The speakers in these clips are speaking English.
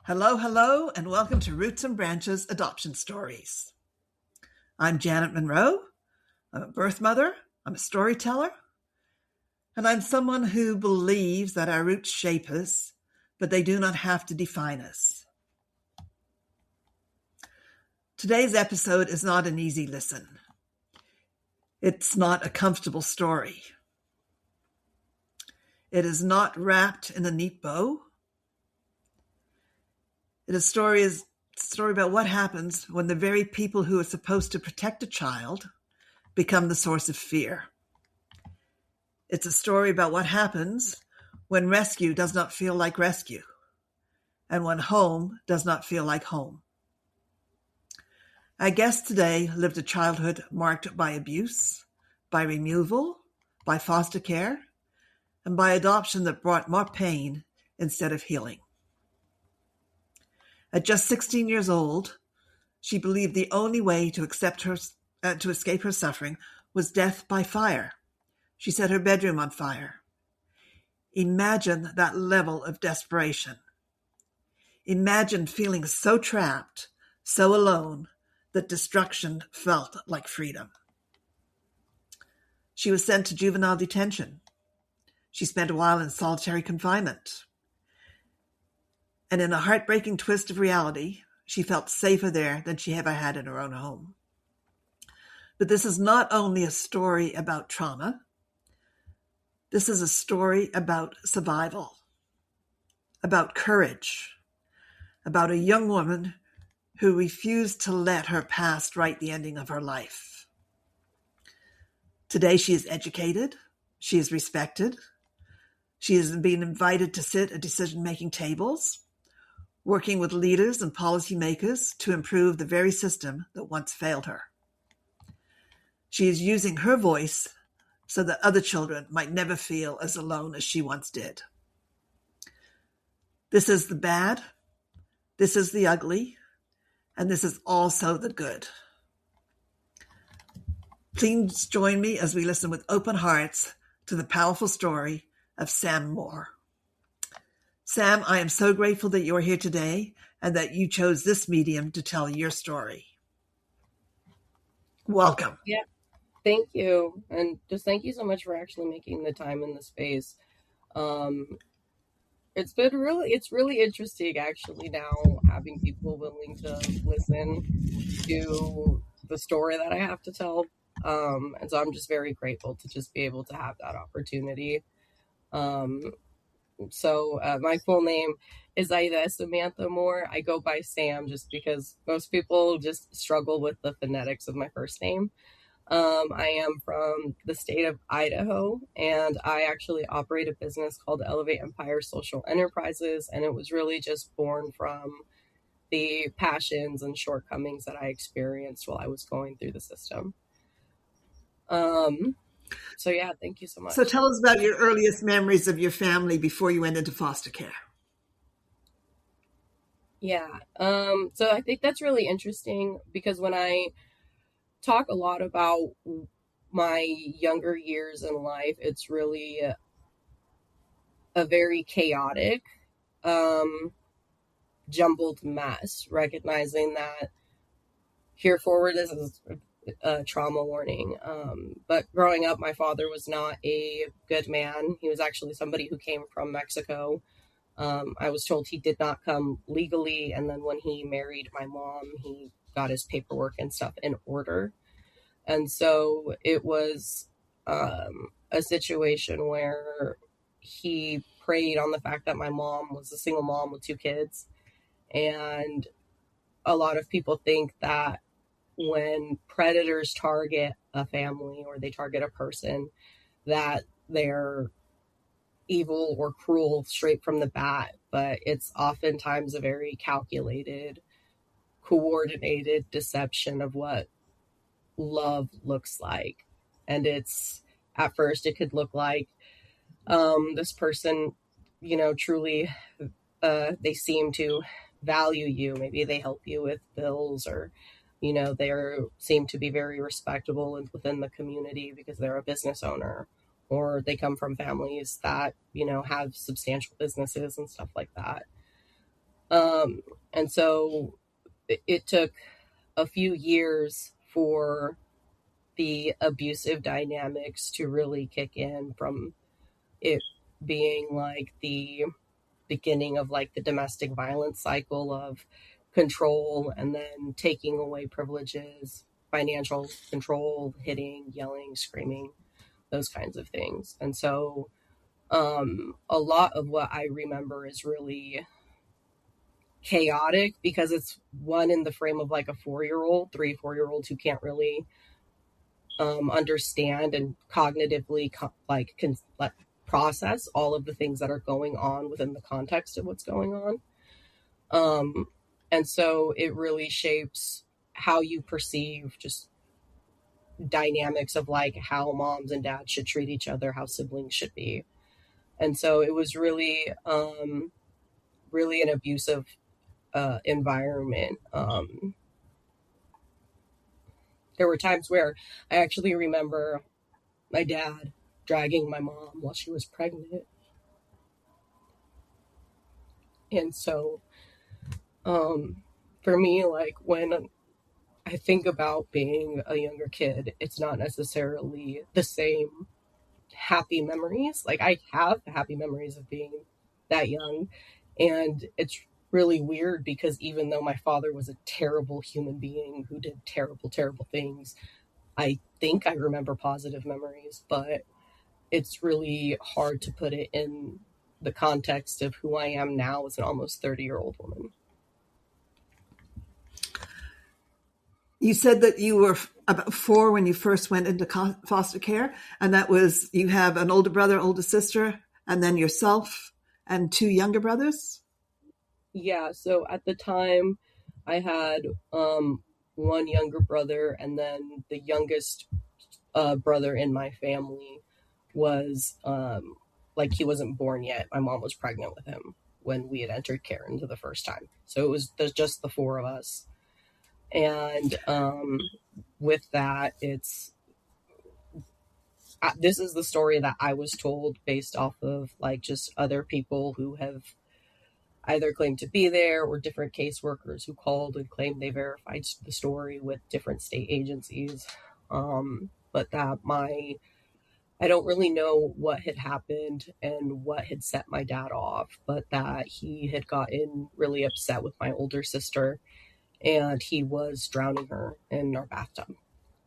Hello, hello, and welcome to Roots and Branches Adoption Stories. I'm Janet Munro. I'm a birth mother, I'm a storyteller, and I'm someone who believes that our roots shape us, but they do not have to define us. Today's episode is not an easy listen. It's not a comfortable story. It is not wrapped in a neat bow. It is a story about what happens when the very people who are supposed to protect a child become the source of fear. It's a story about what happens when rescue does not feel like rescue and when home does not feel like home. Our guest today lived a childhood marked by abuse, by removal, by foster care, and by adoption that brought more pain instead of healing. At just 16 years old, she believed the only way to escape her suffering was death by fire. She set her bedroom on fire. Imagine that level of desperation. Imagine feeling so trapped, so alone, that destruction felt like freedom. She was sent to juvenile detention. She spent a while in solitary confinement. And in a heartbreaking twist of reality, she felt safer there than she ever had in her own home. But this is not only a story about trauma. This is a story about survival, about courage, about a young woman who refused to let her past write the ending of her life. Today she is educated, she is respected, she has been invited to sit at decision-making tables, working with leaders and policymakers to improve the very system that once failed her. She is using her voice so that other children might never feel as alone as she once did. This is the bad, this is the ugly, and this is also the good. Please join me as we listen with open hearts to the powerful story of Sam Moore. Sam, I am so grateful that you're here today and that you chose this medium to tell your story. Welcome. Yeah, thank you. And just thank you so much for actually making the time in the space. It's really interesting actually now having people willing to listen to the story that I have to tell. And so I'm just very grateful to just be able to have that opportunity. My full name is Aida Samantha Moore. I go by Sam just because most people just struggle with the phonetics of my first name. I am from the state of Idaho, and I actually operate a business called Elevate Empire Social Enterprises, and it was really just born from the passions and shortcomings that I experienced while I was going through the system. So yeah, thank you so much. So tell us about your earliest memories of your family before you went into foster care. Yeah. So I think that's really interesting because when I talk a lot about my younger years in life, it's really a very chaotic, jumbled mess, recognizing that here forward is a trauma warning. But growing up, my father was not a good man. He was actually somebody who came from Mexico. I was told he did not come legally. And then when he married my mom, he got his paperwork and stuff in order. And so it was a situation where he preyed on the fact that my mom was a single mom with 2 kids. And a lot of people think that when predators target a family or they target a person, that they're evil or cruel straight from the bat. But it's oftentimes a very calculated, coordinated deception of what love looks like. And at first it could look like this person, truly they seem to value you. Maybe they help you with bills, or they seem to be very respectable within the community because they're a business owner, or they come from families that have substantial businesses and stuff like that. And so it took a few years for the abusive dynamics to really kick in, from it being like the beginning of like the domestic violence cycle of control, and then taking away privileges, financial control, hitting, yelling, screaming, those kinds of things. And so a lot of what I remember is really chaotic, because it's one in the frame of like a 4-year-old, 3 4 year olds who can't really understand and cognitively like process all of the things that are going on within the context of what's going on. And so it really shapes how you perceive just dynamics of like how moms and dads should treat each other, how siblings should be. And so it was really an abusive environment. There were times where I actually remember my dad dragging my mom while she was pregnant. And so for me, like when I think about being a younger kid, it's not necessarily the same happy memories. Like I have happy memories of being that young. And it's really weird because even though my father was a terrible human being who did terrible, terrible things, I think I remember positive memories, but it's really hard to put it in the context of who I am now as an almost 30-year-old woman. You said that you were about 4 when you first went into foster care, and that was, you have an older brother, older sister, and then yourself and 2 younger brothers? Yeah, so at the time I had one younger brother, and then the youngest brother in my family was like he wasn't born yet. My mom was pregnant with him when we had entered care into the first time. So it was just the 4 of us. And with that, this is the story that I was told based off of like just other people who have either claimed to be there, or different caseworkers who called and claimed they verified the story with different state agencies. But that I don't really know what had happened and what had set my dad off, but that he had gotten really upset with my older sister, and he was drowning her in our bathtub.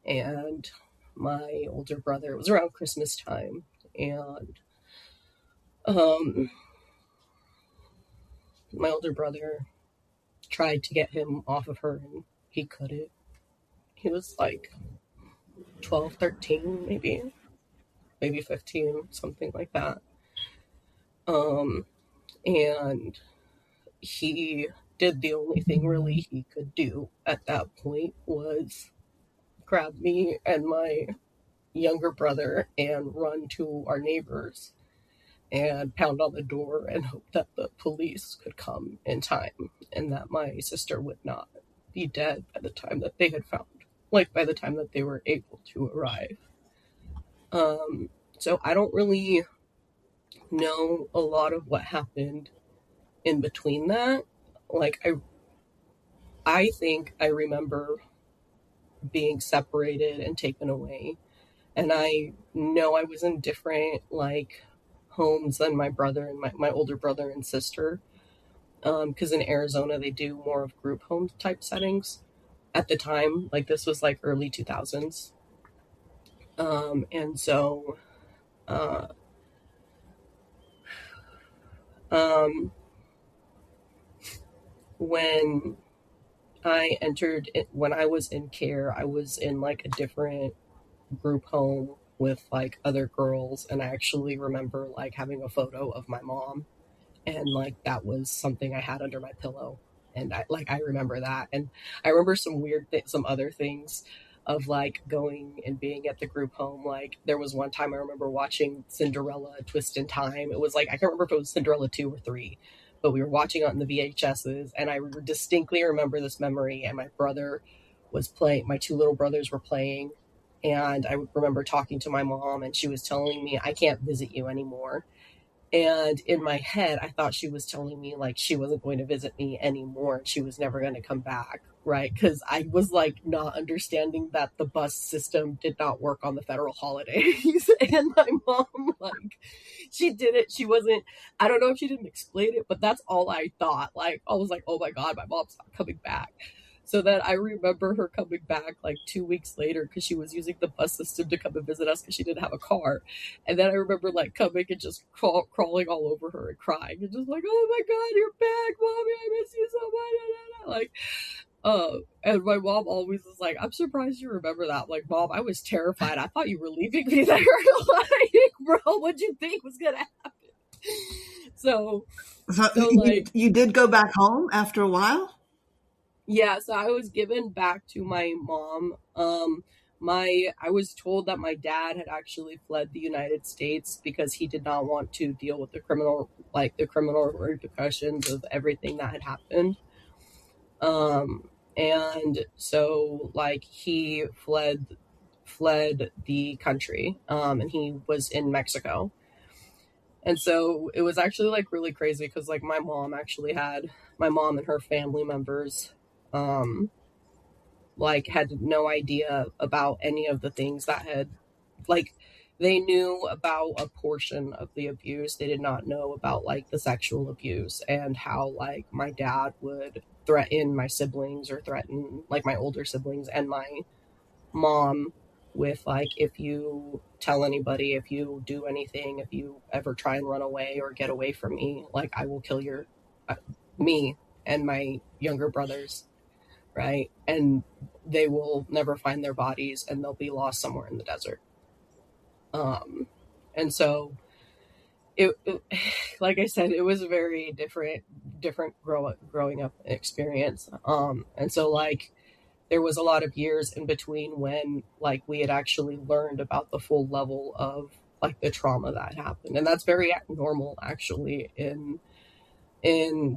And my older brother, it was around Christmas time, and my older brother tried to get him off of her, and he couldn't. He was like 12, 13, maybe 15, something like that. And he did the only thing really he could do at that point, was grab me and my younger brother and run to our neighbors and pound on the door and hope that the police could come in time, and that my sister would not be dead by the time that they had found, like by the time that they were able to arrive. So I don't really know a lot of what happened in between that. Like I think I remember being separated and taken away, and I know I was in different like homes than my brother and my older brother and sister, because in Arizona they do more of group home type settings at the time. Like this was like early 2000s. And so when when I was in care, I was in like a different group home with like other girls, and I actually remember like having a photo of my mom, and like that was something I had under my pillow, and I remember that. And I remember some other things of like going and being at the group home. Like there was one time I remember watching Cinderella Twist in Time. It was like, I can't remember if it was Cinderella 2 or 3, but we were watching it on the VHSs, and I distinctly remember this memory. And my brother was playing, my 2 little brothers were playing, and I remember talking to my mom, and she was telling me, I can't visit you anymore. And in my head, I thought she was telling me like she wasn't going to visit me anymore. She was never going to come back, right? Because I was like not understanding that the bus system did not work on the federal holidays. And my mom, like, she did it. She wasn't, I don't know if she didn't explain it, but that's all I thought. Like, I was like, oh my God, my mom's not coming back. So then I remember her coming back like 2 weeks later because she was using the bus system to come and visit us because she didn't have a car. And then I remember like coming and just crawling all over her and crying and just like, oh my God, you're back, Mommy, I miss you so much. Like, and my mom always was like, I'm surprised you remember that. Like, Mom, I was terrified. I thought you were leaving me there. Like, bro, what'd you think was gonna happen? So like, you did go back home after a while? yeah, so I was given back to my mom. I was told that my dad had actually fled the United States because he did not want to deal with the criminal repercussions of everything that had happened. And so like he fled the country, and he was in Mexico. And so it was actually like really crazy because like my mom and her family members like had no idea about any of the things that had, like, they knew about a portion of the abuse. They did not know about like the sexual abuse and how like my dad would threaten my siblings or threaten like my older siblings and my mom with like, if you tell anybody, if you do anything, if you ever try and run away or get away from me, like I will kill me and my younger brothers, right? And they will never find their bodies and they'll be lost somewhere in the desert. And so it like I said, it was a very different growing up experience. And so like there was a lot of years in between when like we had actually learned about the full level of like the trauma that happened. And that's very normal actually in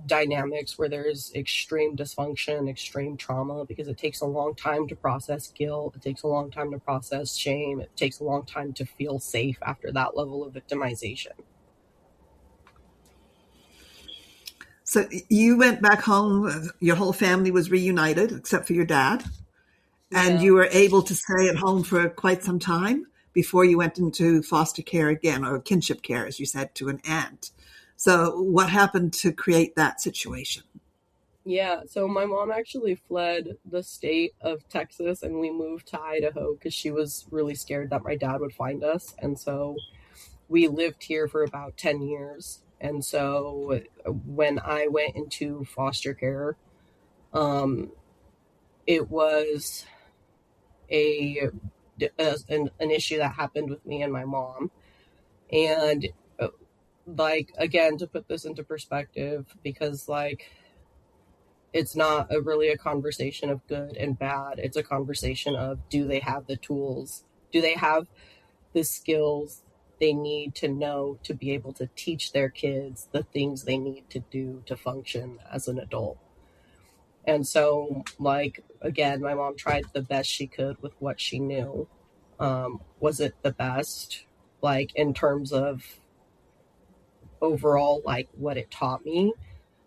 dynamics where there's extreme dysfunction, extreme trauma, because it takes a long time to process guilt. It takes a long time to process shame. It takes a long time to feel safe after that level of victimization. So you went back home, your whole family was reunited except for your dad, and Yeah. you were able to stay at home for quite some time before you went into foster care again, or kinship care, as you said, to an aunt. So what happened to create that situation? Yeah, so my mom actually fled the state of Texas and we moved to Idaho because she was really scared that my dad would find us. And so we lived here for about 10 years. And so when I went into foster care, um, it was a, an issue that happened with me and my mom. And like, again, to put this into perspective, because like, it's not really a conversation of good and bad. It's a conversation of, do they have the tools? Do they have the skills they need to know to be able to teach their kids the things they need to do to function as an adult? And so, like, again, my mom tried the best she could with what she knew. Was it the best? Like, in terms of overall, like, what it taught me?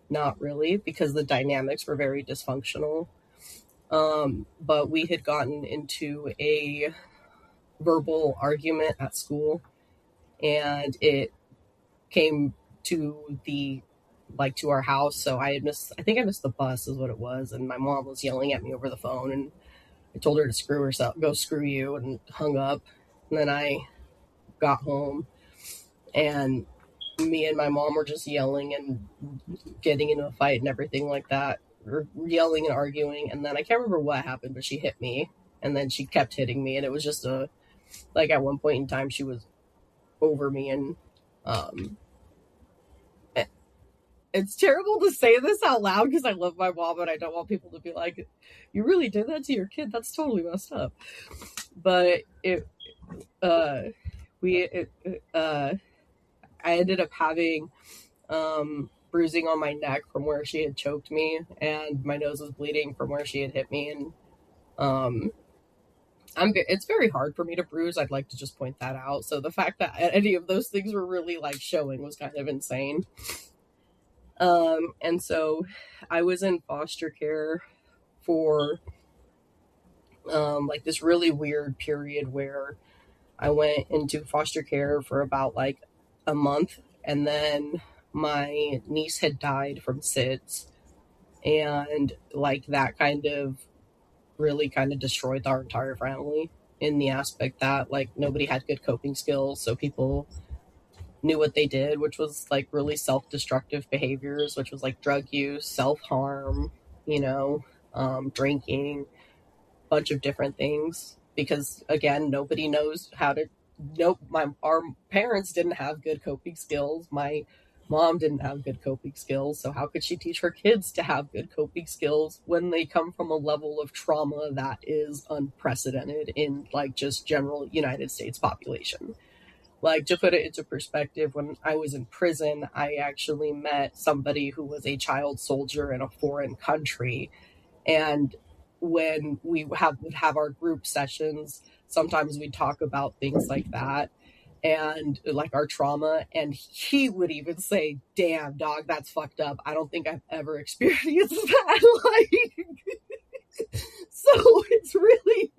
Not really, because the dynamics were very dysfunctional. But we had gotten into a verbal argument at school, and it came to to our house. So I think I missed the bus is what it was. And my mom was yelling at me over the phone, and I told her to screw herself, go screw you, and hung up. And then I got home, and me and my mom were just yelling and getting into a fight and everything like that. We're yelling and arguing, and then I can't remember what happened, but she hit me, and then she kept hitting me, and it was just like at one point in time she was over me, and um it's terrible to say this out loud because I love my mom and I don't want people to be like, you really did that to your kid? That's totally messed up. But I ended up having bruising on my neck from where she had choked me, and my nose was bleeding from where she had hit me. And It's very hard for me to bruise. I'd like to just point that out. So the fact that any of those things were really like showing was kind of insane. And so I was in foster care for like this really weird period where I went into foster care for about like a month, and then my niece had died from SIDS, and like that kind of really kind of destroyed our entire family in the aspect that like nobody had good coping skills, so people knew what they did, which was like really self-destructive behaviors, which was like drug use, self-harm, you know, drinking, bunch of different things, because again, nobody knows how to. Nope, our parents didn't have good coping skills. My mom didn't have good coping skills, so how could she teach her kids to have good coping skills when they come from a level of trauma that is unprecedented in like just general United States population? Like, to put it into perspective, when I was in prison, I actually met somebody who was a child soldier in a foreign country, and when we would have our group sessions, sometimes we'd talk about things like that and like our trauma, and he would even say, damn dog, that's fucked up, I don't think I've ever experienced that. Like, so it's really,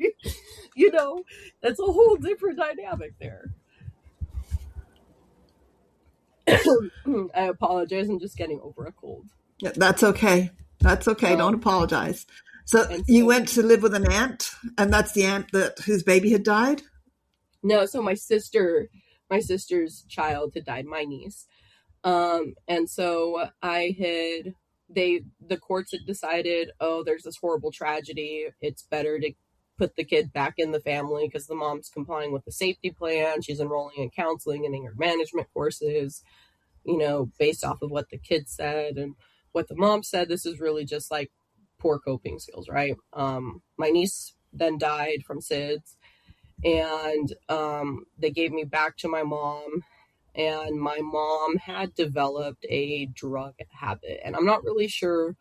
you know, that's a whole different dynamic there. I apologize, I'm just getting over a cold. Yeah, that's okay. That's okay. Don't apologize. So you went to live with an aunt, and that's the aunt whose baby had died? No, so my sister's child had died, my niece. And so the courts had decided, oh, there's this horrible tragedy. It's better to put the kid back in the family because the mom's complying with the safety plan. She's enrolling in counseling and anger management courses, you know, based off of what the kid said and what the mom said. This is really just like poor coping skills, right? My niece then died from SIDS, and they gave me back to my mom, and my mom had developed a drug habit, and I'm not really sure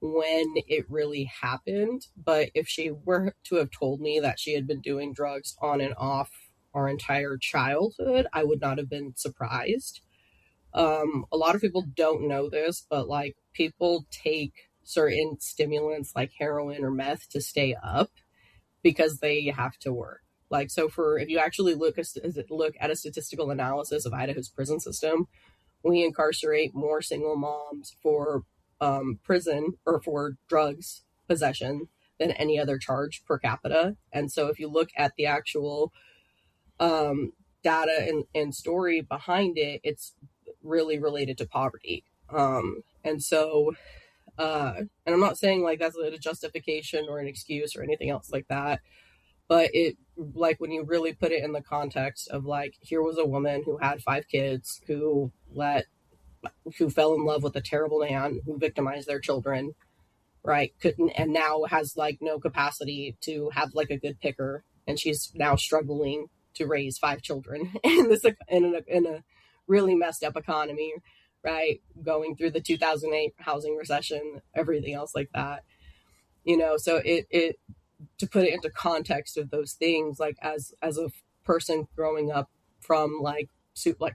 when it really happened, but if she were to have told me that she had been doing drugs on and off our entire childhood, I would not have been surprised. A lot of people don't know this, but like people take certain stimulants like heroin or meth to stay up because they have to work. Like, so if you actually look at a statistical analysis of Idaho's prison system, we incarcerate more single moms for prison or for drugs possession than any other charge per capita. And so if you look at the actual data and story behind it, it's really related to poverty. And so, and I'm not saying like that's a justification or an excuse or anything else like that, but it, like, when you really put it in the context of like, here was a woman who had 5 kids who fell in love with a terrible man who victimized their children, right? Couldn't, and now has like no capacity to have like a good picker, and she's now struggling to raise 5 children in a really messed up economy, right? Going through the 2008 housing recession, everything else like that, you know. So it to put it into context of those things, like as a person growing up from like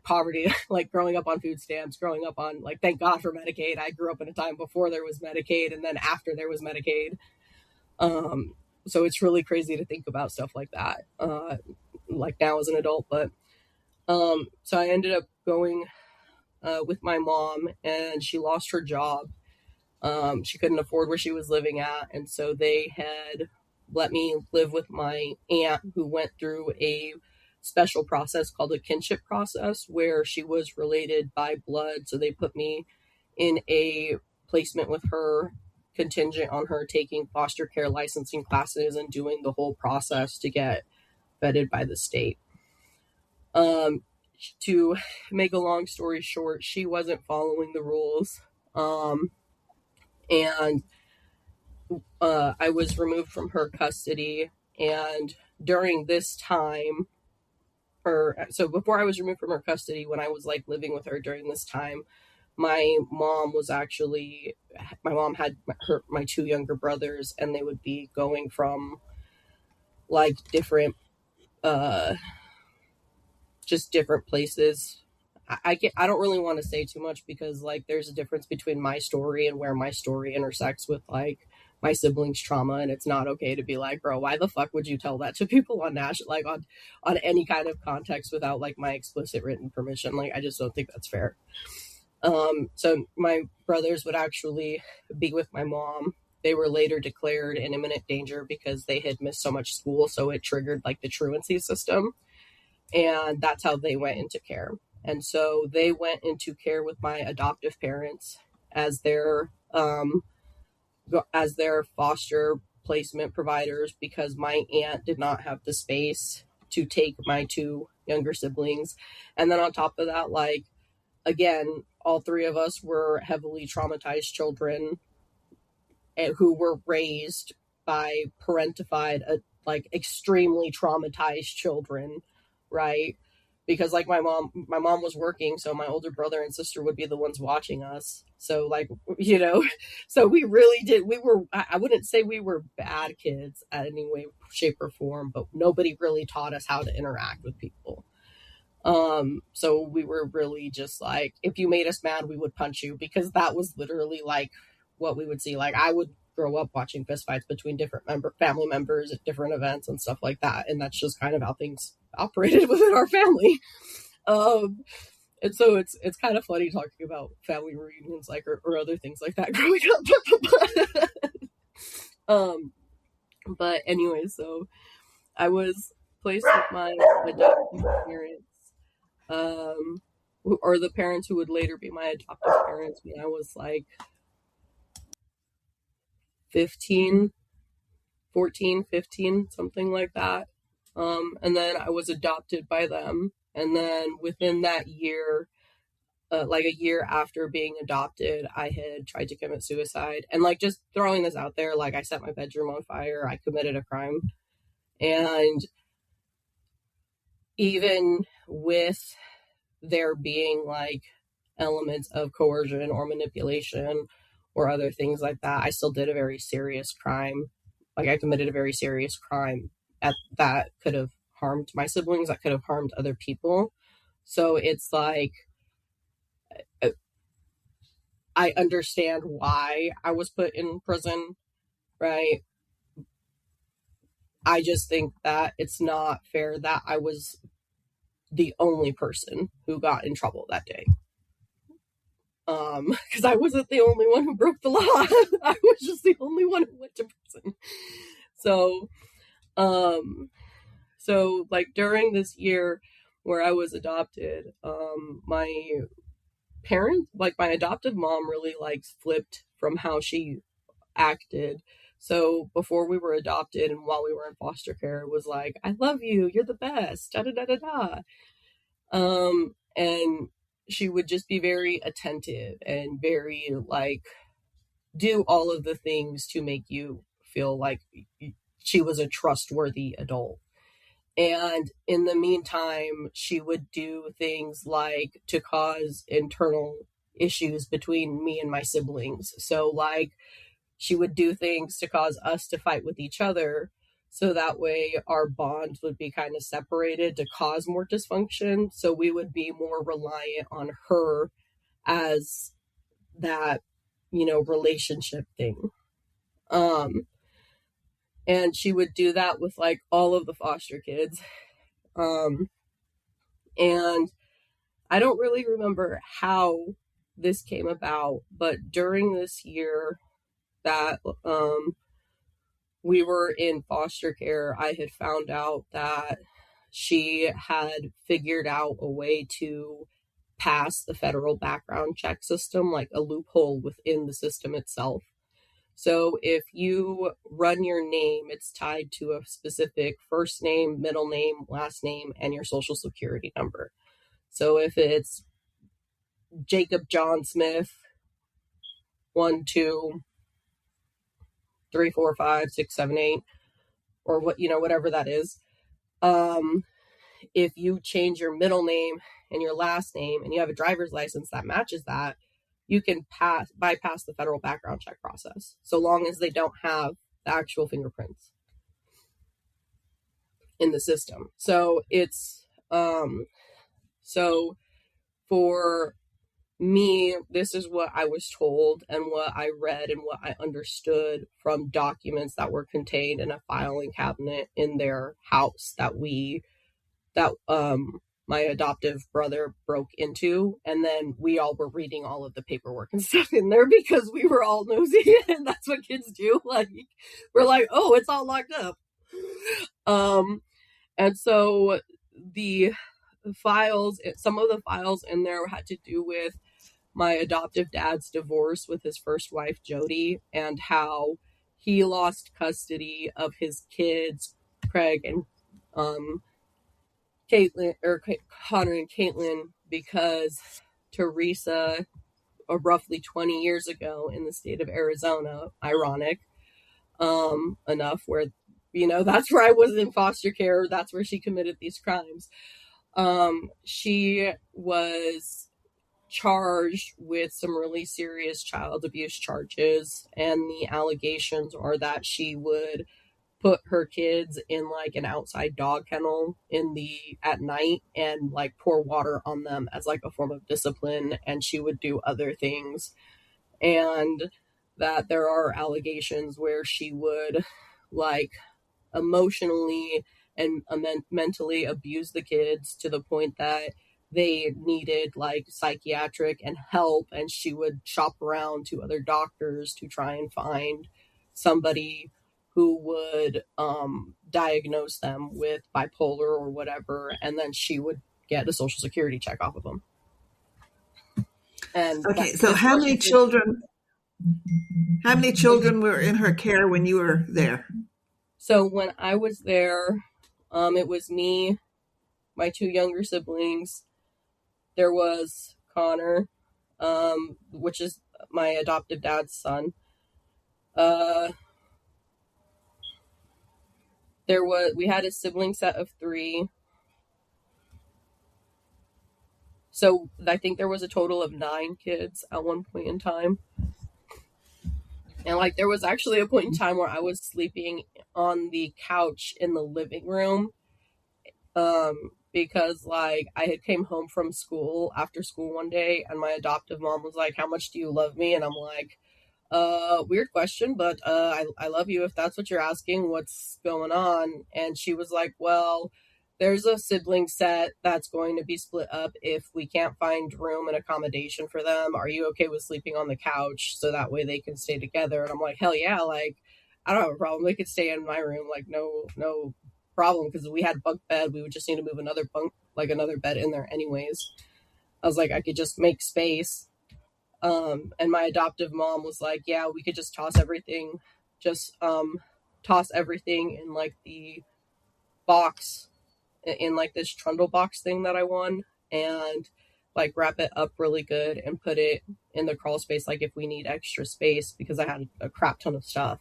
poverty, like growing up on food stamps, growing up on, like, thank God for Medicaid. I grew up in a time before there was Medicaid and then after there was Medicaid. So it's really crazy to think about stuff like that, like now as an adult. But so I ended up going with my mom, and she lost her job. She couldn't afford where she was living at, and so they had let me live with my aunt, who went through a special process called a kinship process, where she was related by blood. So they put me in a placement with her, contingent on her taking foster care licensing classes and doing the whole process to get vetted by the state. To make a long story short, she wasn't following the rules. And I was removed from her custody. And during this time, so before I was removed from her custody, when I was like living with her during this time, my mom had my 2 younger brothers, and they would be going from like different, just different places. I don't really want to say too much because like there's a difference between my story and where my story intersects with like my siblings' trauma, and it's not okay to be like, bro, why the fuck would you tell that to people on national, like on any kind of context without like my explicit written permission? Like I just don't think that's fair. So my brothers would actually be with my mom. They were later declared in imminent danger because they had missed so much school, so it triggered like the truancy system, and that's how they went into care. And so they went into care with my adoptive parents as their foster placement providers, because my aunt did not have the space to take my two younger siblings. And then on top of that, like, again, all three of us were heavily traumatized children who were raised by parentified, like extremely traumatized children, right? Because like my mom was working, so my older brother and sister would be the ones watching us. So like, you know, so we really did. I wouldn't say we were bad kids at any way, shape, or form, but nobody really taught us how to interact with people. So we were really just like, if you made us mad, we would punch you, because that was literally like what we would see. Like I would grow up watching fistfights between different family members at different events and stuff like that, and that's just kind of how things operated within our family. And so it's kind of funny talking about family reunions, like or other things like that growing up. But anyway, so I was placed with my adoptive parents, or the parents who would later be my adoptive parents, when I was like 15, 14, 15, something like that. And then I was adopted by them. And then within that year, like a year after being adopted, I had tried to commit suicide. And like, just throwing this out there, like I set my bedroom on fire. I committed a crime. And even with there being like elements of coercion or manipulation or other things like that, I still did a very serious crime. Like I committed a very serious crime that could have harmed my siblings, that could have harmed other people. So it's like, I understand why I was put in prison, right? I just think that it's not fair that I was the only person who got in trouble that day. Because I wasn't the only one who broke the law. I was just the only one who went to prison. So like during this year where I was adopted, my parents, like my adoptive mom, really like flipped from how she acted. So before we were adopted and while we were in foster care, it was like, I love you, you're the best, da da da da da. And she would just be very attentive and very like do all of the things to make you feel like she was a trustworthy adult. And in the meantime, she would do things like to cause internal issues between me and my siblings. So like she would do things to cause us to fight with each other, so that way our bond would be kind of separated to cause more dysfunction. So we would be more reliant on her as that, you know, relationship thing. And she would do that with like all of the foster kids. And I don't really remember how this came about, but during this year that we were in foster care, I had found out that she had figured out a way to pass the federal background check system, like a loophole within the system itself. So if you run your name, it's tied to a specific first name, middle name, last name, and your social security number. So if it's Jacob John Smith, 1, 2, 3, 4, 5, 6, 7, 8, or what, you know, whatever that is. If you change your middle name and your last name and you have a driver's license that matches that, you can bypass the federal background check process, so long as they don't have the actual fingerprints. in the system. So it's so for me, this is what I was told and what I read and what I understood from documents that were contained in a filing cabinet in their house that my adoptive brother broke into, and then we all were reading all of the paperwork and stuff in there because we were all nosy, and that's what kids do. Like, we're like, oh, it's all locked up. And so the files, some of the files in there had to do with my adoptive dad's divorce with his first wife, Jody, and how he lost custody of his kids, Craig and Caitlin, or Connor and Caitlin, because Teresa, roughly 20 years ago in the state of Arizona, ironic enough, where, that's where I was in foster care. That's where she committed these crimes. She was charged with some really serious child abuse charges, and the allegations are that she would put her kids in like an outside dog kennel at night and like pour water on them as like a form of discipline, and she would do other things, and that there are allegations where she would like emotionally and mentally abuse the kids to the point that they needed like psychiatric and help, and she would shop around to other doctors to try and find somebody who would diagnose them with bipolar or whatever, and then she would get a social security check off of them. And okay, so how many children were in her care when you were there? So when I was there, it was me, my two younger siblings. There was Connor, which is my adoptive dad's son. We had a sibling set of 3. So I think there was a total of 9 kids at one point in time. And like, there was actually a point in time where I was sleeping on the couch in the living room, because like I had came home from school after school one day, and my adoptive mom was like, "How much do you love me?" And I'm like, weird question, but I love you if that's what you're asking. What's going on? And she was like, well, there's a sibling set that's going to be split up if we can't find room and accommodation for them. Are you okay with sleeping on the couch so that way they can stay together? And I'm like, hell yeah, like, I don't have a problem. They could stay in my room, like, no problem, because we had bunk bed. We would just need to move another bed in there anyways. I was like, I could just make space. And my adoptive mom was like, yeah, we could just toss everything in like the box, in like this trundle box thing that I won, and like wrap it up really good and put it in the crawl space, like if we need extra space, because I had a crap ton of stuff.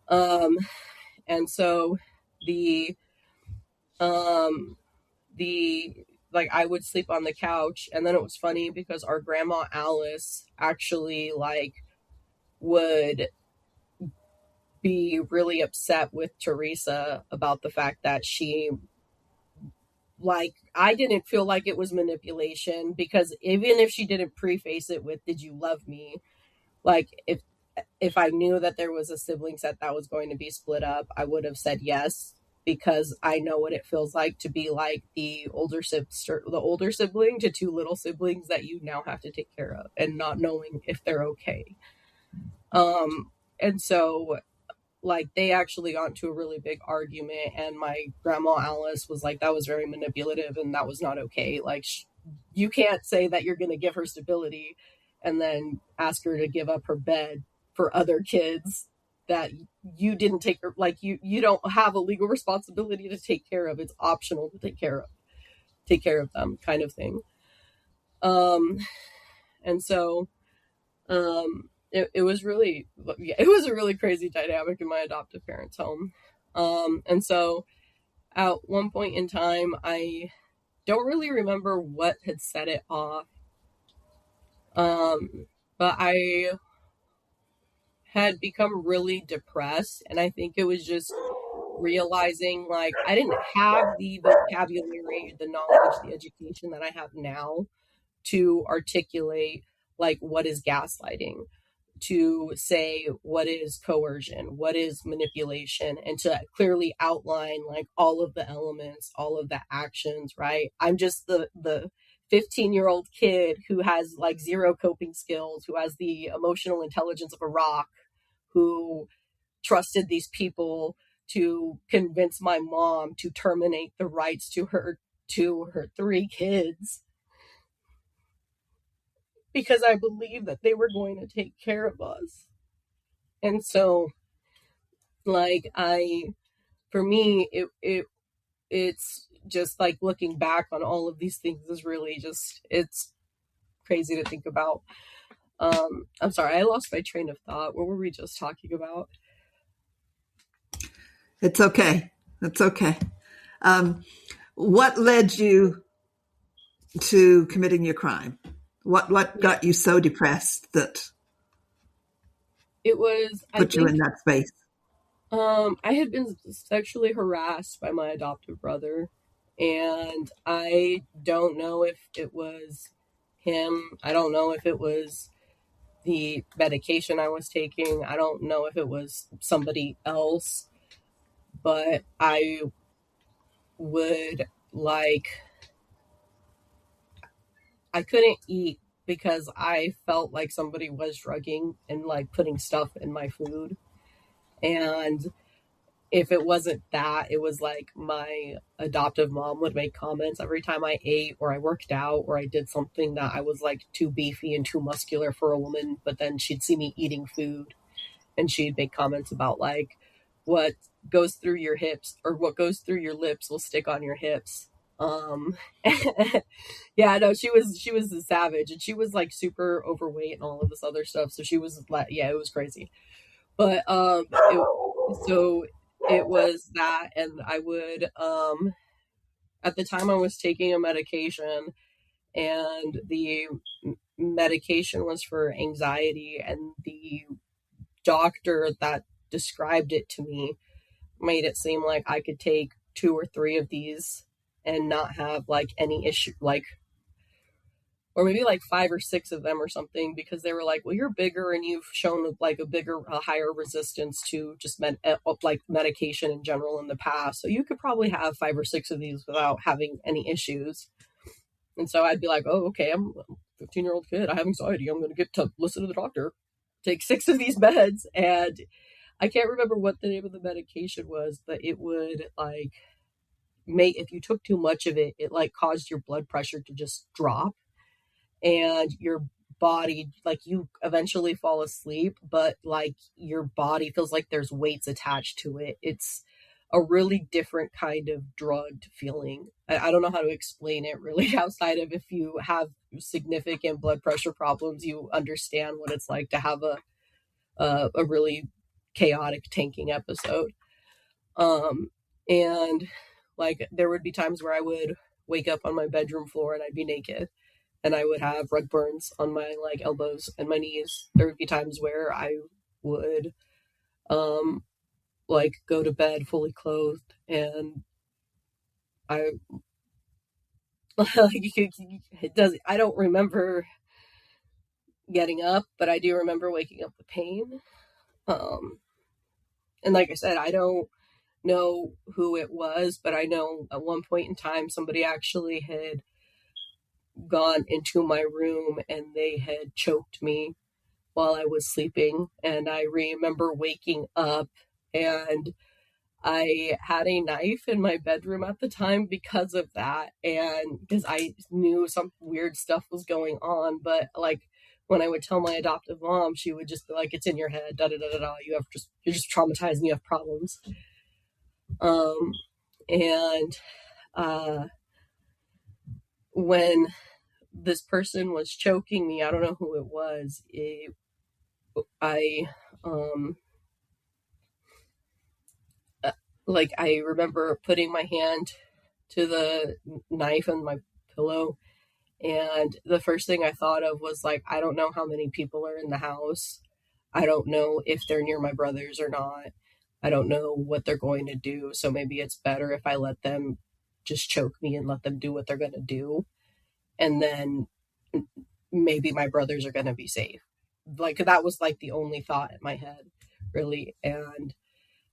And so like I would sleep on the couch, and then it was funny because our grandma Alice actually like would be really upset with Teresa about the fact that she, like, I didn't feel like it was manipulation, because even if she didn't preface it with, "Did you love me?" Like, if I knew that there was a sibling set that was going to be split up, I would have said yes, because I know what it feels like to be like the older sibling to 2 little siblings that you now have to take care of, and not knowing if they're okay. And so like they actually got into a really big argument, and my grandma Alice was like, that was very manipulative and that was not okay. Like, you can't say that you're going to give her stability and then ask her to give up her bed for other kids that you didn't take her, like you don't have a legal responsibility to take care of. It's optional to take care of them, kind of thing. And so it was a really crazy dynamic in my adoptive parents' home. And so at one point in time, I don't really remember what had set it off. But I had become really depressed, and I think it was just realizing like I didn't have the vocabulary, the knowledge, the education that I have now to articulate like what is gaslighting, to say what is coercion, what is manipulation, and to clearly outline like all of the elements, all of the actions, right? I'm just the 15-year-old kid who has like zero coping skills, who has the emotional intelligence of a rock, who trusted these people to convince my mom to terminate the rights to her 3 kids because I believed that they were going to take care of us. And so like for me it's just like looking back on all of these things is really just, it's crazy to think about. I'm sorry, I lost my train of thought. What were we just talking about? It's okay. It's okay. What led you to committing your crime? What got you so depressed that It was, put you in that space? I had been sexually harassed by my adoptive brother, and I don't know if it was him. I don't know if it was the medication I was taking. I don't know if it was somebody else, but I would like, I couldn't eat because I felt like somebody was drugging and like putting stuff in my food. And if it wasn't that, it was like my adoptive mom would make comments every time I ate or I worked out or I did something that I was like too beefy and too muscular for a woman. But then she'd see me eating food and she'd make comments about like, what goes through your hips or what goes through your lips will stick on your hips. Um, yeah, no, she was a savage, and she was like super overweight and all of this other stuff. So she was like, yeah, it was crazy. But so it was that, and I would at the time I was taking a medication, and the medication was for anxiety, and the doctor that described it to me made it seem like I could take 2 or 3 of these and not have like any issue, like, or maybe like 5 or 6 of them or something, because they were like, well, you're bigger and you've shown like a higher resistance to just like medication in general in the past. So you could probably have 5 or 6 of these without having any issues. And so I'd be like, oh, okay, I'm a 15-year-old kid. I have anxiety. I'm going to get to listen to the doctor. Take 6 of these meds. And I can't remember what the name of the medication was, but it would like if you took too much of it, it like caused your blood pressure to just drop, and your body, like, you eventually fall asleep, but like your body feels like there's weights attached to it. It's a really different kind of drugged feeling. I don't know how to explain it really outside of if you have significant blood pressure problems, you understand what it's like to have a really chaotic tanking episode. And like there would be times where I would wake up on my bedroom floor and I'd be naked, and I would have rug burns on my like elbows and my knees. There would be times where I would like go to bed fully clothed, and I it does, I don't remember getting up, but I do remember waking up with pain. And like I said, I don't know who it was, but I know at one point in time somebody actually had gone into my room and they had choked me while I was sleeping. And I remember waking up, and I had a knife in my bedroom at the time because of that, and because I knew some weird stuff was going on. But like when I would tell my adoptive mom, she would just be like, it's in your head, da da da da da, you're just traumatized and you have problems. And when this person was choking me, I don't know who it was, I remember putting my hand to the knife and my pillow, and the first thing I thought of was like, I don't know how many people are in the house. I don't know if they're near my brothers or not. I don't know what they're going to do. So maybe it's better if I let them just choke me and let them do what they're going to do. And then maybe my brothers are going to be safe. Like, that was like the only thought in my head, really. And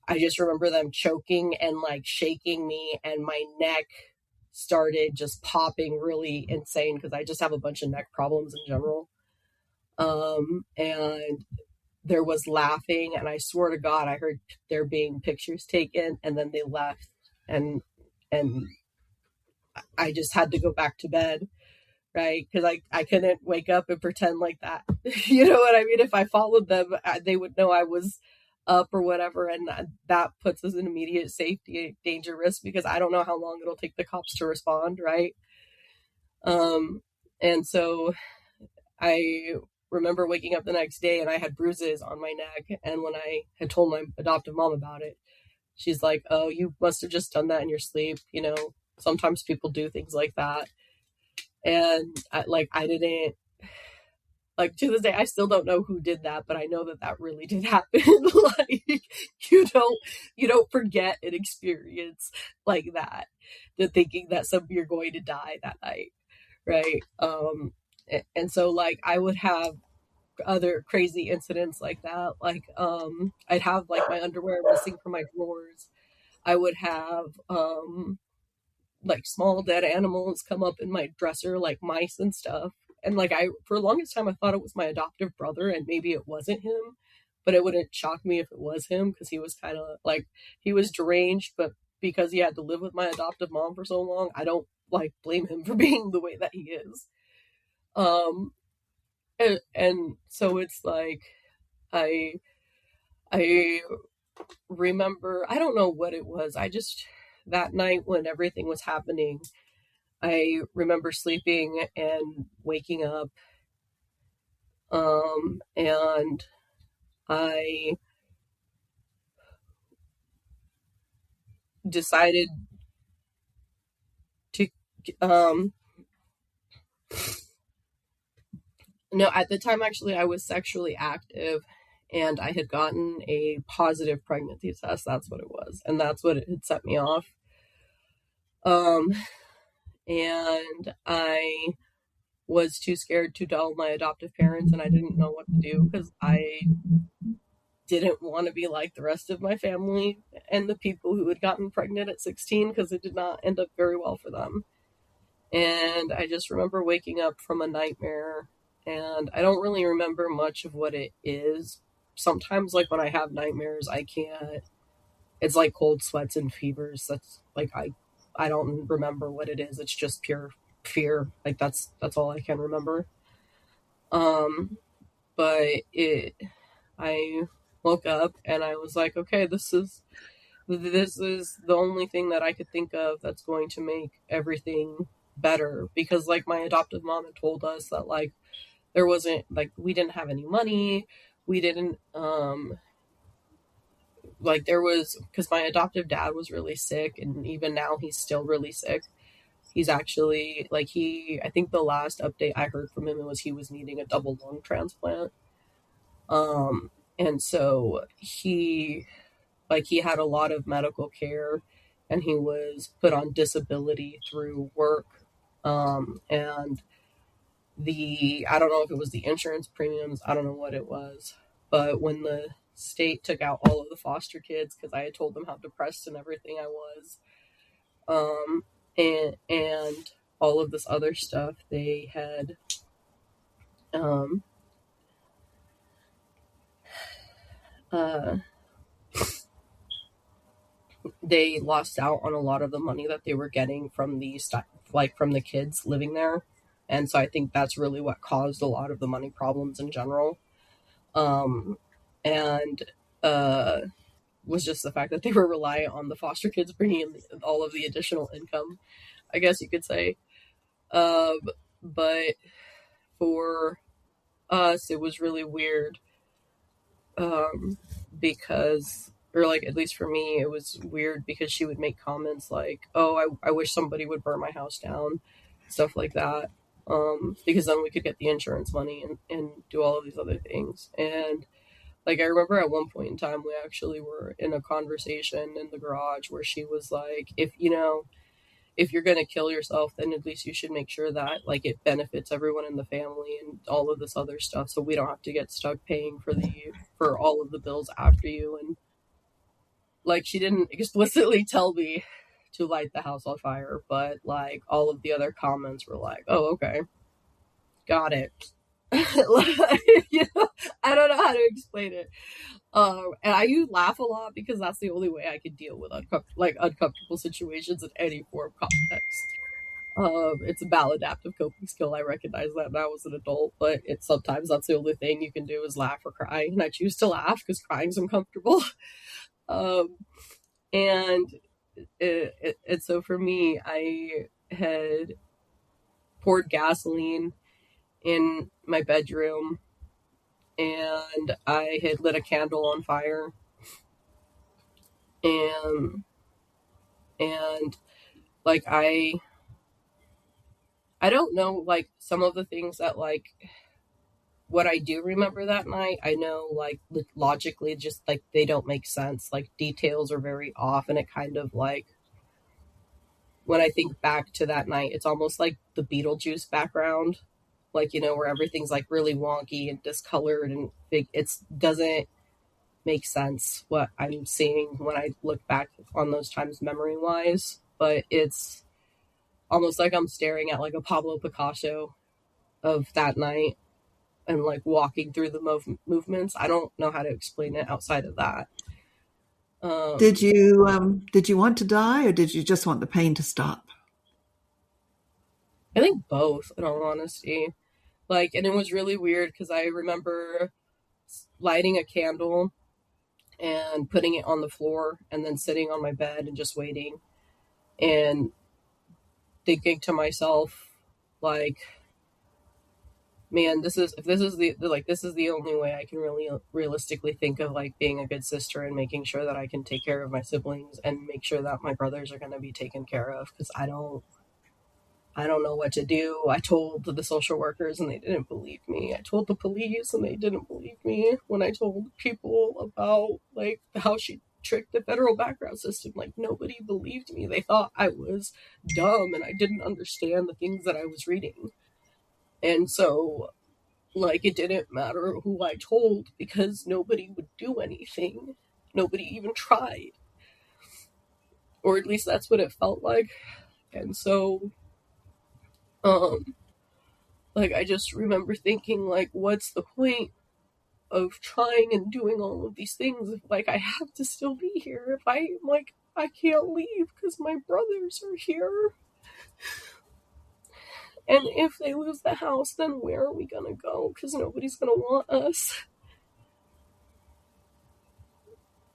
I just remember them choking and like shaking me, and my neck started just popping really insane because I just have a bunch of neck problems in general. And there was laughing, and I swear to God, I heard there being pictures taken, and then they left, and I just had to go back to bed, right? Because I couldn't wake up and pretend like that. You know what I mean? If I followed them, they would know I was up or whatever, and that puts us in immediate safety danger risk because I don't know how long it'll take the cops to respond, right? And so I remember waking up the next day and I had bruises on my neck, and when I had told my adoptive mom about it, she's like, "Oh, you must have just done that in your sleep, you know, sometimes people do things like that." And I didn't, like, to this day I still don't know who did that, but I know that that really did happen. Like, you don't forget an experience like that, the thinking that you're going to die that night, right? And so like I would have other crazy incidents like that, like I'd have like my underwear missing from my drawers. I would have like small dead animals come up in my dresser, like mice and stuff. And like I, for the longest time, I thought it was my adoptive brother, and maybe it wasn't him, but it wouldn't shock me if it was him because he was kind of like, he was deranged, but because he had to live with my adoptive mom for so long, I don't like blame him for being the way that he is. Um, and so it's like I I remember, I don't know what it was. I just, that night when everything was happening, I remember sleeping and waking up, and I decided to, um, no, at the time, actually, I was sexually active and I had gotten a positive pregnancy test. That's what it was. And that's what it had set me off. Um, and I was too scared to tell my adoptive parents, and I didn't know what to do because I didn't want to be like the rest of my family and the people who had gotten pregnant at 16 because it did not end up very well for them. And I just remember waking up from a nightmare, and I don't really remember much of what it is. Sometimes, like when I have nightmares, I can't. It's like cold sweats and fevers. That's like I don't remember what it is. It's just pure fear. Like that's all I can remember. Um, but I woke up and I was like, okay, this is the only thing that I could think of that's going to make everything better, because like my adoptive mom had told us that like there wasn't, like, we didn't have any money, we didn't like there was, because my adoptive dad was really sick, and even now he's still really sick. He's actually like, I think the last update I heard from him was he was needing a double lung transplant. And so he had a lot of medical care, and he was put on disability through work. And I don't know if it was the insurance premiums, I don't know what it was, but when the state took out all of the foster kids, because I had told them how depressed and everything I was, and all of this other stuff, they had, uh, they lost out on a lot of the money that they were getting from from the kids living there. And so I think that's really what caused a lot of the money problems in general. Um, and was just the fact that they were reliant on the foster kids bringing in all of the additional income, I guess you could say. Um, but for us, it was really weird, because, or like, at least for me, it was weird because she would make comments like, "Oh, I wish somebody would burn my house down," stuff like that, because then we could get the insurance money and do all of these other things. And Like, I remember at one point in time, we actually were in a conversation in the garage where she was like, if you're going to kill yourself, then at least you should make sure that, like, it benefits everyone in the family and all of this other stuff, so we don't have to get stuck paying for all of the bills after you. And, like, she didn't explicitly tell me to light the house on fire, but, like, all of the other comments were like, oh, okay, got it. Like, I don't know how to explain it. And I do laugh a lot because that's the only way I can deal with uncomfortable situations in any form of context. It's a maladaptive coping skill. I recognize that now as an adult, but sometimes that's the only thing you can do is laugh or cry, and I choose to laugh because crying's uncomfortable. Um, and so for me, I had poured gasoline in my bedroom, and I had lit a candle on fire, and like I don't know, like, some of the things that, like, what I do remember that night, I know, like, logically, just, like, they don't make sense. Like, details are very off, and it kind of, like, when I think back to that night, it's almost like the Beetlejuice background, like, where everything's, like, really wonky and discolored, and it doesn't make sense what I'm seeing when I look back on those times memory-wise, but it's almost like I'm staring at, like, a Pablo Picasso of that night and, like, walking through the movements. I don't know how to explain it outside of that. Did you want to die, or did you just want the pain to stop? I think both, in all honesty. Like, and it was really weird because I remember lighting a candle and putting it on the floor and then sitting on my bed and just waiting and thinking to myself, like, man, this is the only way I can really realistically think of, like, being a good sister and making sure that I can take care of my siblings and make sure that my brothers are going to be taken care of, because I don't know what to do. I told the social workers and they didn't believe me. I told the police and they didn't believe me when I told people about, like, how she tricked the federal background system. Like, nobody believed me. They thought I was dumb and I didn't understand the things that I was reading. And so, like, it didn't matter who I told because nobody would do anything. Nobody even tried. Or at least that's what it felt like. And so, like, I just remember thinking, like, what's the point of trying and doing all of these things if, like, I have to still be here? If I can't leave because my brothers are here. And if they lose the house, then where are we gonna go? Because nobody's gonna want us.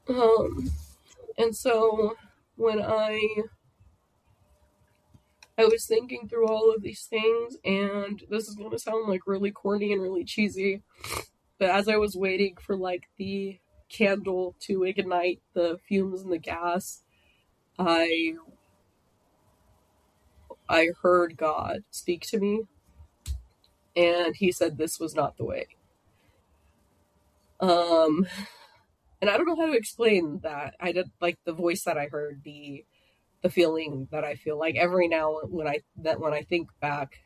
And so when I was thinking through all of these things, and this is gonna sound, like, really corny and really cheesy, but as I was waiting for, like, the candle to ignite the fumes and the gas, I heard God speak to me, and he said this was not the way. And I don't know how to explain that. I did, like, the voice that I heard, the feeling that I feel, like, every now when I think back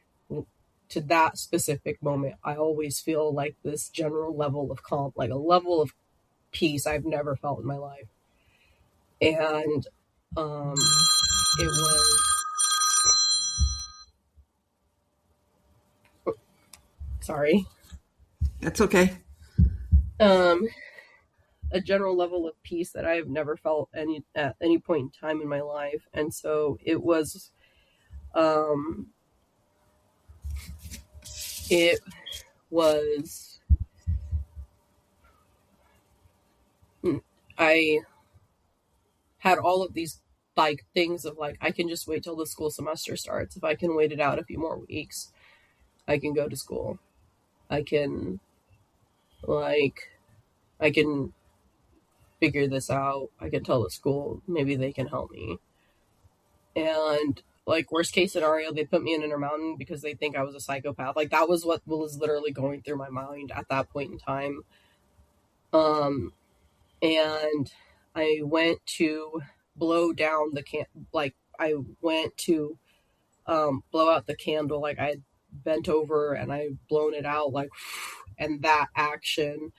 to that specific moment, I always feel like this general level of calm, like a level of peace I've never felt in my life. And it was, sorry. That's okay. A general level of peace that I have never felt at any point in time in my life. And so it was I had all of these, like, things of, like, I can just wait till the school semester starts. If I can wait it out a few more weeks, I can go to school. I can figure this out. I can tell the school, maybe they can help me. And, like, worst case scenario, they put me in Intermountain because they think I was a psychopath. Like, that was what was literally going through my mind at that point in time. And I went to blow down I went to blow out the candle, like I bent over and I blown it out, like, and that action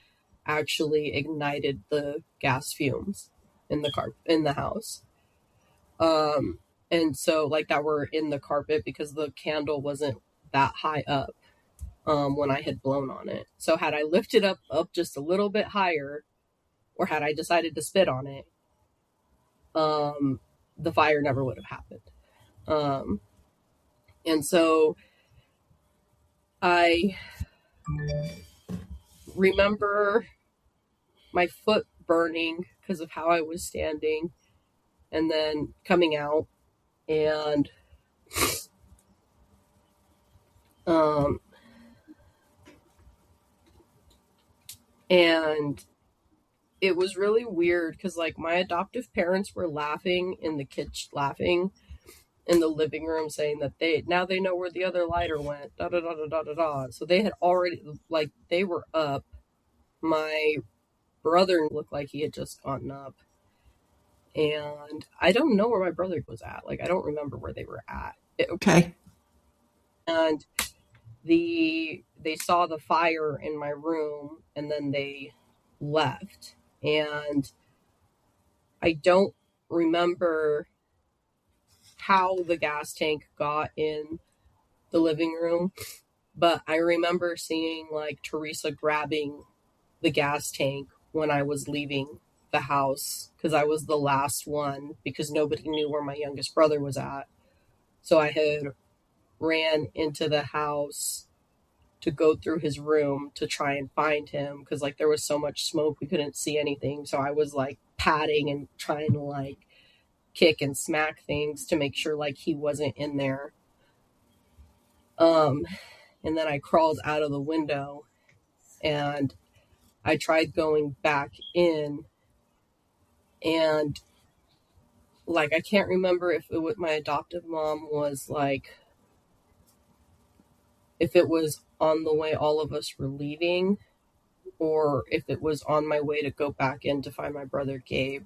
actually ignited the gas fumes in the house. And so like that were in the carpet because the candle wasn't that high up when I had blown on it. So had I lifted up just a little bit higher, or had I decided to spit on it, the fire never would have happened. And so I remember my foot burning because of how I was standing, and then coming out, and um and it was really weird because like my adoptive parents were laughing in the kitchen, laughing in the living room, saying that they know where the other lighter went, da da da da da da da. So they had already, like, they were up. My brother looked like he had just gotten up, and I don't know where my brother was at. Like, I don't remember where they were at. Okay. And they saw the fire in my room, and then they left. And I don't remember how the gas tank got in the living room, but I remember seeing like Teresa grabbing the gas tank when I was leaving the house, because I was the last one, because nobody knew where my youngest brother was at. So I had ran into the house to go through his room to try and find him, because like there was so much smoke we couldn't see anything. So I was like patting and trying to like kick and smack things to make sure like he wasn't in there. And then I crawled out of the window, and I tried going back in, and like I can't remember if it was my adoptive mom was like, if it was on the way all of us were leaving, or if it was on my way to go back in to find my brother Gabe,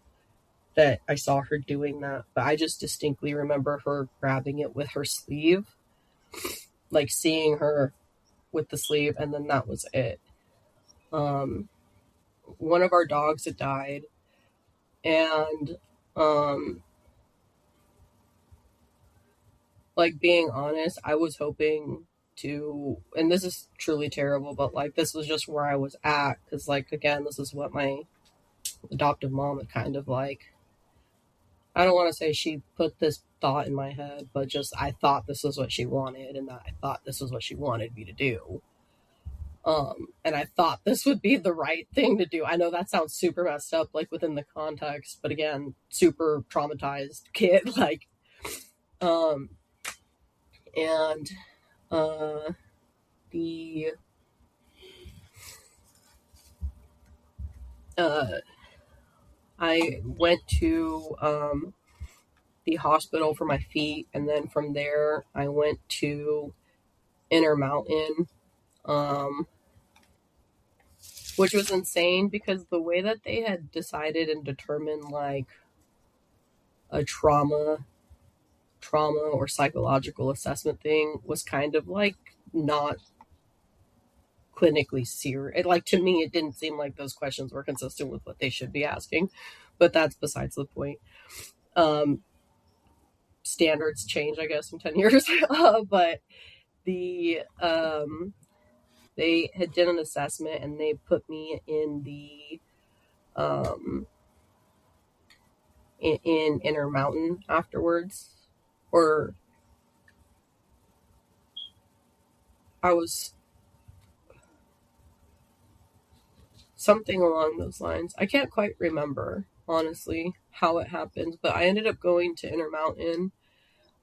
that I saw her doing that. But I just distinctly remember her grabbing it with her sleeve, like seeing her with the sleeve, and then that was it. One of our dogs had died, and like, being honest, I was hoping to, and this is truly terrible, but like this was just where I was at, because like again, this is what my adoptive mom had kind of like, I don't want to say she put this thought in my head, but just I thought this was what she wanted, and that I thought this was what she wanted me to do. And I thought this would be the right thing to do. I know that sounds super messed up, like within the context, but again, super traumatized kid, like, and the I went to the hospital for my feet, and then from there I went to Intermountain, um, which was insane because the way that they had decided and determined like a trauma or psychological assessment thing was kind of like not clinically serious. Like, to me, it didn't seem like those questions were consistent with what they should be asking, but that's besides the point. Standards change, I guess, in 10 years. But the they had done an assessment, and they put me in the in Intermountain afterwards, or I was something along those lines. I can't quite remember honestly how it happened, but I ended up going to Intermountain.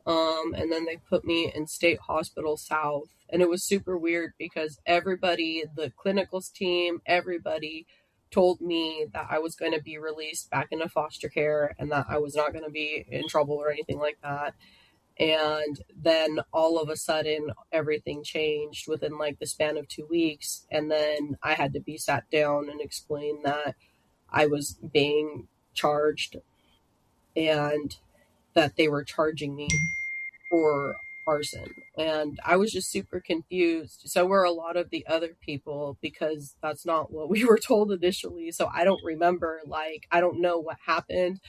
And then they put me in State Hospital South, and it was super weird because everybody, the clinicals team, everybody told me that I was going to be released back into foster care, and that I was not going to be in trouble or anything like that. And then all of a sudden, everything changed within like the span of 2 weeks. And then I had to be sat down and explain that I was being charged and that they were charging me for arson. And I was just super confused. So were a lot of the other people, because that's not what we were told initially. So I don't remember, like, I don't know what happened.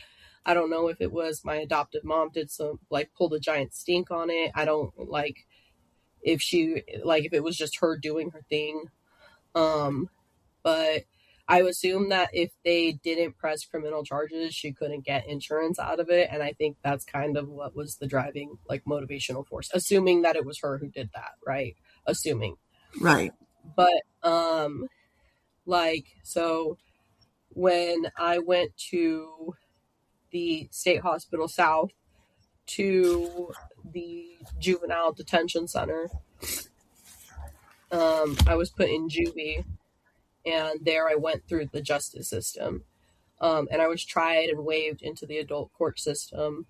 I don't know if it was my adoptive mom did some, like, pulled a giant stink on it. I don't, like, if it was just her doing her thing. But I assume that if they didn't press criminal charges, she couldn't get insurance out of it. And I think that's kind of what was the driving, like, motivational force, assuming that it was her who did that, right? Assuming. Right. But, so when I went to the State Hospital South to the juvenile detention center, I was put in juvie, and there I went through the justice system. And I was tried and waived into the adult court system.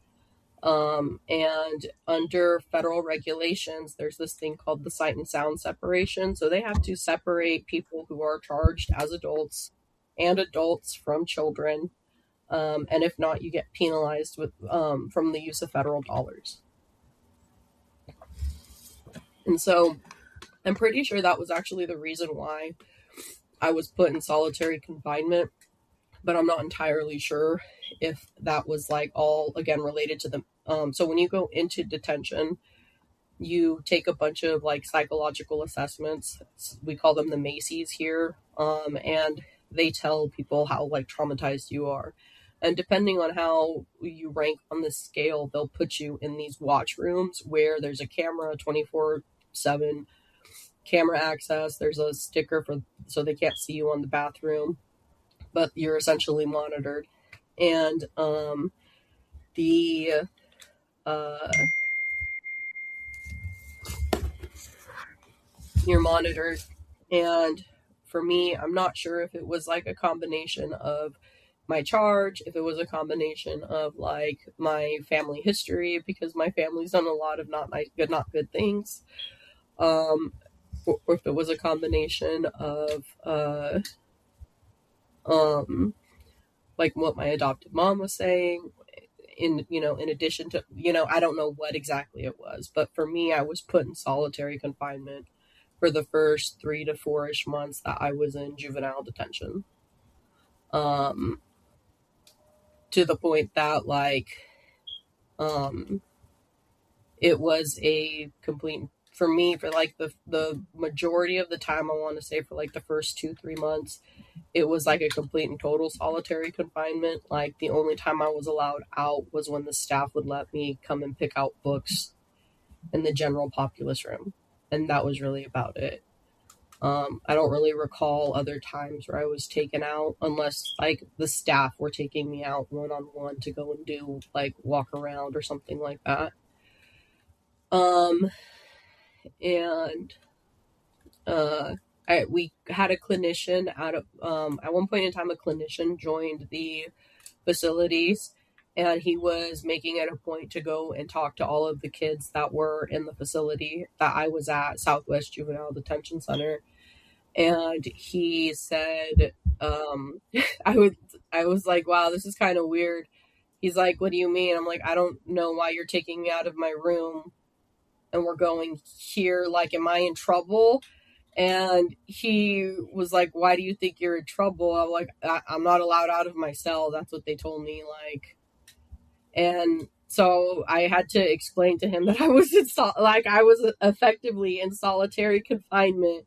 And under federal regulations, there's this thing called the sight and sound separation. So they have to separate people who are charged as adults and adults from children. And if not, you get penalized with from the use of federal dollars. And so I'm pretty sure that was actually the reason why I was put in solitary confinement, but I'm not entirely sure if that was, like, all, again, related to the so when you go into detention, you take a bunch of, like, psychological assessments. We call them the Macy's here. And they tell people how, like, traumatized you are. And depending on how you rank on the scale, they'll put you in these watch rooms where there's a camera 24/7, camera access. There's a sticker so they can't see you on the bathroom, but you're essentially monitored. And you're monitored. And for me, I'm not sure if it was, like, a combination of my charge, if it was a combination of, like, my family history, because my family's done a lot of not good things, or if it was a combination of like what my adopted mom was saying, in addition to, I don't know what exactly it was. But for me, I was put in solitary confinement for the first 3 to 4-ish months that I was in juvenile detention. To the point that, like, it was a complete, for me, for, like, the majority of the time, I want to say for, like, the first 2-3 months, it was like a complete and total solitary confinement. Like, the only time I was allowed out was when the staff would let me come and pick out books in the general populace room. And that was really about it. I don't really recall other times where I was taken out, unless, like, the staff were taking me out one-on-one to go and do, like, walk around or something like that. We had a clinician at one point in time, a clinician joined the facilities, and he was making it a point to go and talk to all of the kids that were in the facility that I was at, Southwest Juvenile Detention Center. And he said, I was like, wow, this is kind of weird. He's like, what do you mean? I'm like, I don't know why you're taking me out of my room and we're going here. Like, am I in trouble? And he was like, why do you think you're in trouble? I'm like, I'm not allowed out of my cell. That's what they told me. Like, and so I had to explain to him that I was I was effectively in solitary confinement,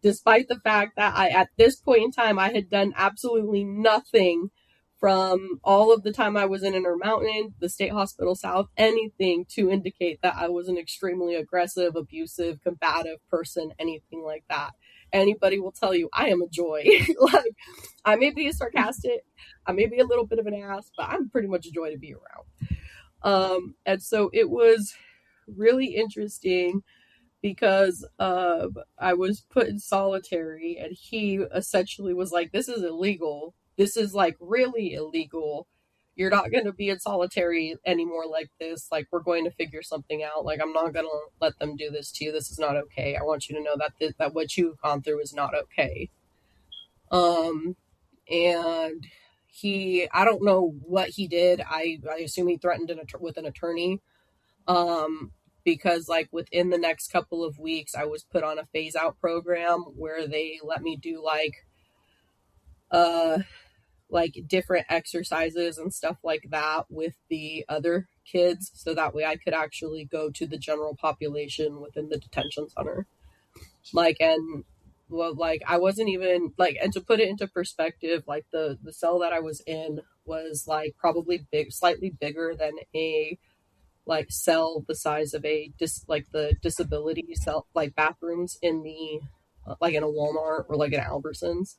despite the fact that at this point in time, I had done absolutely nothing from all of the time I was in Intermountain, the State Hospital South, anything to indicate that I was an extremely aggressive, abusive, combative person, anything like that. Anybody will tell you I am a joy. Like, I may be sarcastic, I may be a little bit of an ass, but I'm pretty much a joy to be around. And so it was really interesting because I was put in solitary, and he essentially was like, this is illegal. This is, like, really illegal. you're not going to be in solitary anymore like this. Like, we're going to figure something out. Like, I'm not going to let them do this to you. This is not okay. I want you to know that that what you've gone through is not okay. And I don't know what he did. I assume he threatened with an attorney. Because like within the next couple of weeks, I was put on a phase out program where they let me do like different exercises and stuff like that with the other kids, so that way I could actually go to the general population within the detention center. Like, and well, like I wasn't even like, and to put it into perspective, like the cell that I was in was like probably slightly bigger than a like cell the size of like the disability cell, like bathrooms in the like in a Walmart or like an Albertsons,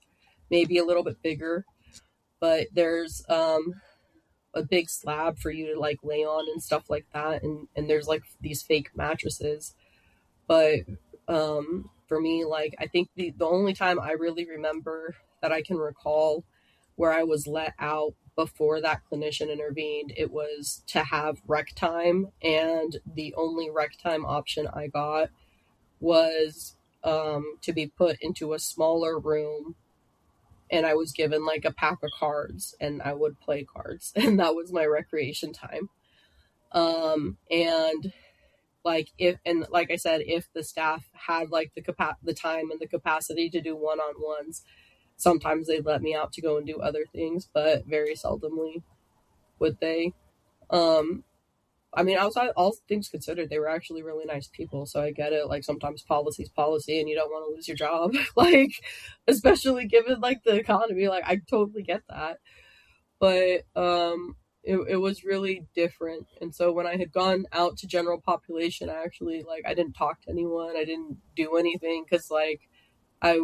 maybe a little bit bigger. But there's a big slab for you to like lay on and stuff like that, and there's like these fake mattresses. But for me, like I think the only time I really remember that I can recall where I was let out before that clinician intervened, it was to have rec time, and the only rec time option I got was to be put into a smaller room, and I was given like a pack of cards, and I would play cards, and that was my recreation time. And like like I said, if the staff had like the time and the capacity to do one-on-ones, sometimes they'd let me out to go and do other things, but very seldomly would they. I mean, outside all things considered, they were actually really nice people, so I get it. Like, sometimes policy's policy and you don't want to lose your job. Like, especially given like the economy, like I totally get that. But it was really different. And so when I had gone out to general population, I actually like I didn't talk to anyone, I didn't do anything, because like I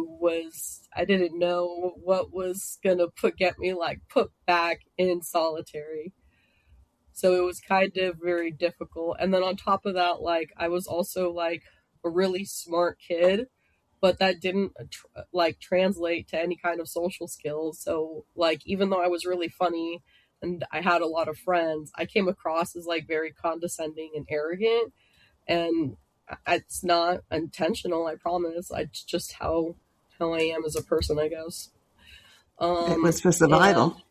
didn't know what was gonna get me like put back in solitary. So it was kind of very difficult. And then on top of that, like I was also like a really smart kid, but that didn't like translate to any kind of social skills. So like even though I was really funny and I had a lot of friends, I came across as like very condescending and arrogant. And it's not intentional, I promise. It's just how I am as a person, I guess. It was for survival.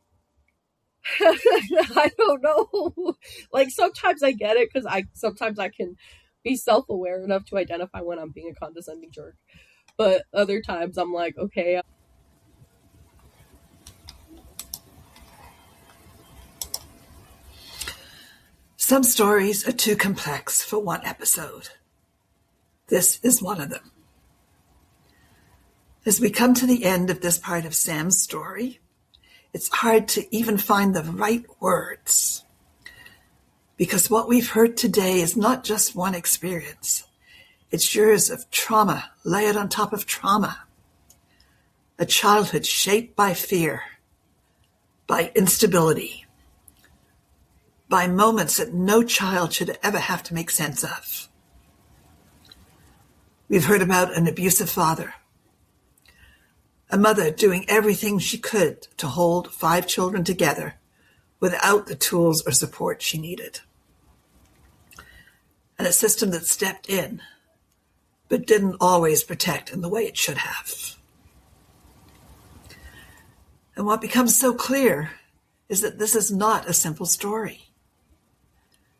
I don't know. Like sometimes I get it, because sometimes I can be self-aware enough to identify when I'm being a condescending jerk. But other times I'm like, okay. Some stories are too complex for one episode. This is one of them. As we come to the end of this part of Sam's story, it's hard to even find the right words. Because what we've heard today is not just one experience. It's years of trauma layered on top of trauma. A childhood shaped by fear, by instability, by moments that no child should ever have to make sense of. We've heard about an abusive father, a mother doing everything she could to hold 5 children together without the tools or support she needed. And a system that stepped in, but didn't always protect in the way it should have. And what becomes so clear is that this is not a simple story.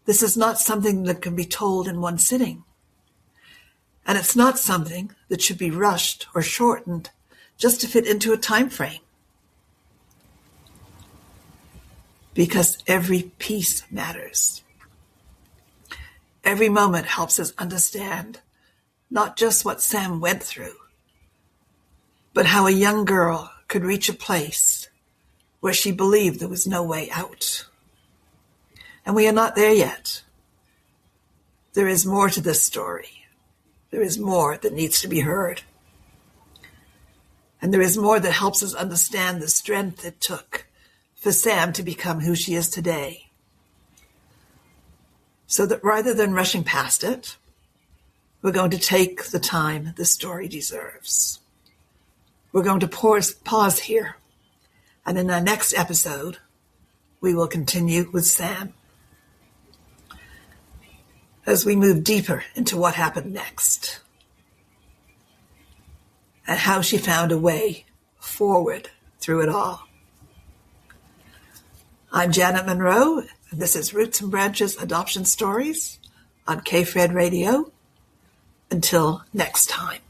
This is not something that can be told in one sitting. And it's not something that should be rushed or shortened just to fit into a time frame. Because every piece matters. Every moment helps us understand not just what Sam went through, but how a young girl could reach a place where she believed there was no way out. And we are not there yet. There is more to this story. There is more that needs to be heard. And there is more that helps us understand the strength it took for Sam to become who she is today. So that rather than rushing past it, we're going to take the time the story deserves. We're going to pause here. And in our next episode, we will continue with Sam as we move deeper into what happened next and how she found a way forward through it all. I'm Janet Munro, and this is Roots and Branches Adoption Stories on KFred Radio. Until next time.